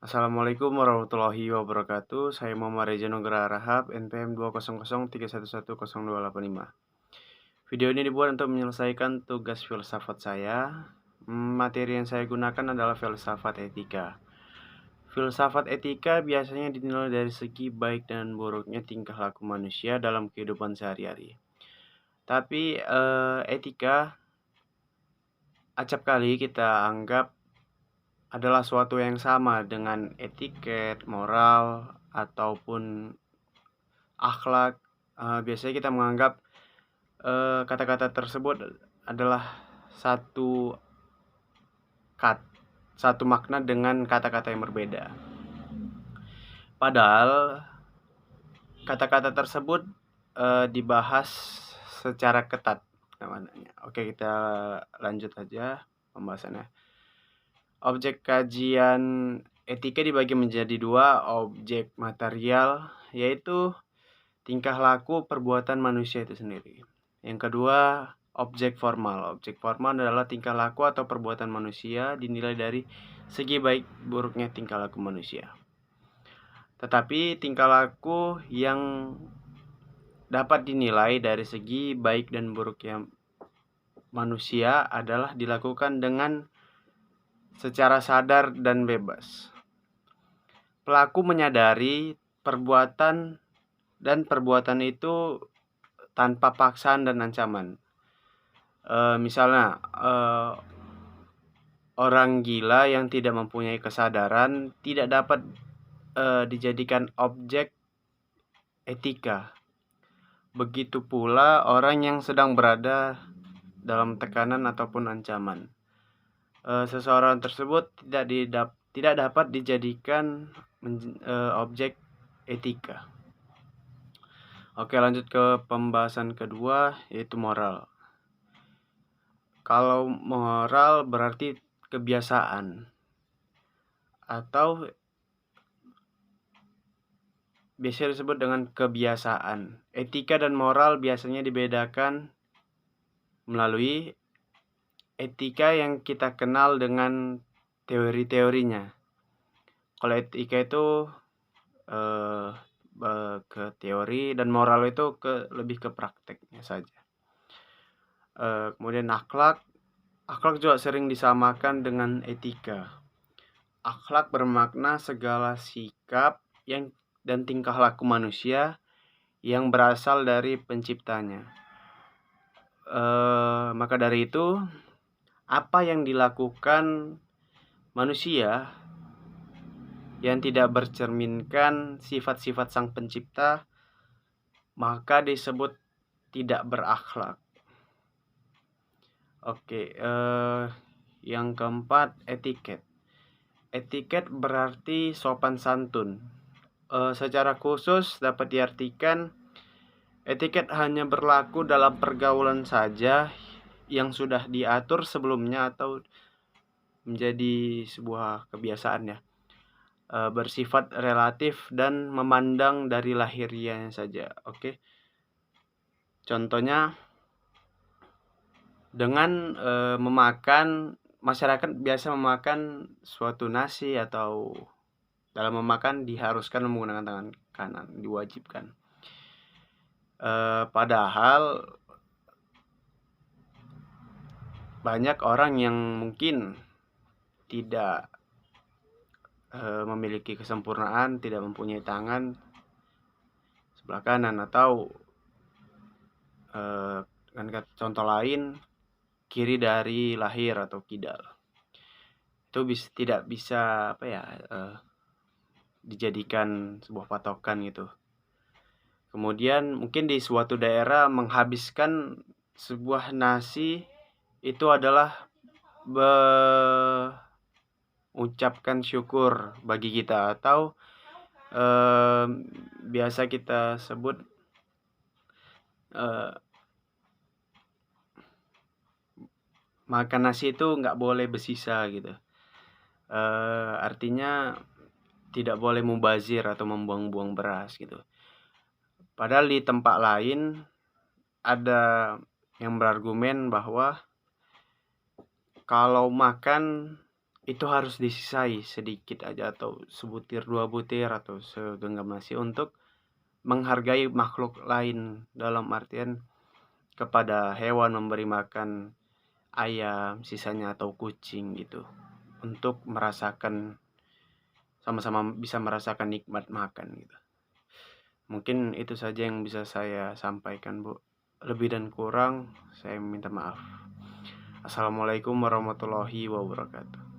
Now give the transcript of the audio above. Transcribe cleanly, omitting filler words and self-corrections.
Assalamualaikum warahmatullahi wabarakatuh. Saya Muhammad Reza Nugraha Rahab, NPM 20031310285. Video ini dibuat untuk menyelesaikan tugas filsafat saya. Materi yang saya gunakan adalah filsafat etika. Filsafat etika biasanya dinilai dari segi baik dan buruknya tingkah laku manusia dalam kehidupan sehari-hari. Tapi etika acap kali kita anggap adalah suatu yang sama dengan etiket, moral, ataupun akhlak. Biasanya kita menganggap kata-kata tersebut adalah satu makna dengan kata-kata yang berbeda. Padahal kata-kata tersebut dibahas secara ketat namanya. Oke, kita lanjut aja pembahasannya. Objek kajian etika dibagi menjadi dua, objek material, yaitu tingkah laku perbuatan manusia itu sendiri. Yang kedua, objek formal. Objek formal adalah tingkah laku atau perbuatan manusia dinilai dari segi baik buruknya tingkah laku manusia. Tetapi tingkah laku yang dapat dinilai dari segi baik dan buruknya manusia adalah dilakukan dengan secara sadar dan bebas. Pelaku menyadari perbuatan itu tanpa paksaan dan ancaman. Misalnya orang gila yang tidak mempunyai kesadaran tidak dapat dijadikan objek etika. Begitu pula orang yang sedang berada dalam tekanan ataupun ancaman. Seseorang tersebut tidak dapat dijadikan objek etika. Oke, lanjut ke pembahasan kedua, yaitu moral. Kalau moral berarti kebiasaan atau biasa disebut dengan kebiasaan. Etika dan moral biasanya dibedakan melalui etika yang kita kenal dengan teori-teorinya. Kalau etika itu ke teori dan moral itu lebih ke prakteknya saja. Kemudian akhlak juga sering disamakan dengan etika. Akhlak bermakna segala sikap dan tingkah laku manusia yang berasal dari penciptanya. Maka dari itu, apa yang dilakukan manusia yang tidak bercerminkan sifat-sifat sang pencipta, maka disebut tidak berakhlak. Oke, yang keempat, etiket. Etiket berarti sopan santun. Secara khusus dapat diartikan etiket hanya berlaku dalam pergaulan saja yang sudah diatur sebelumnya atau menjadi sebuah kebiasaan ya. Bersifat relatif dan memandang dari lahiriahnya saja. Oke. Contohnya dengan memakan, masyarakat biasa memakan suatu nasi atau dalam memakan diharuskan menggunakan tangan kanan, diwajibkan. Padahal banyak orang yang mungkin tidak memiliki kesempurnaan, tidak mempunyai tangan sebelah kanan, atau dengan contoh lain, kiri dari lahir atau kidal. Itu tidak bisa dijadikan sebuah patokan gitu. Kemudian mungkin di suatu daerah menghabiskan sebuah nasi itu adalah mengucapkan syukur bagi kita, atau biasa kita sebut makan nasi itu nggak boleh bersisa gitu. Artinya tidak boleh mubazir atau membuang-buang beras gitu. Padahal di tempat lain ada yang berargumen bahwa kalau makan itu harus disisai sedikit aja atau sebutir, 2 butir atau segenggam nasi untuk menghargai makhluk lain, dalam artian kepada hewan memberi makan ayam sisanya atau kucing gitu, untuk merasakan sama-sama bisa merasakan nikmat makan gitu. Mungkin itu saja yang bisa saya sampaikan, Bu. Lebih dan kurang saya minta maaf. Assalamualaikum warahmatullahi wabarakatuh.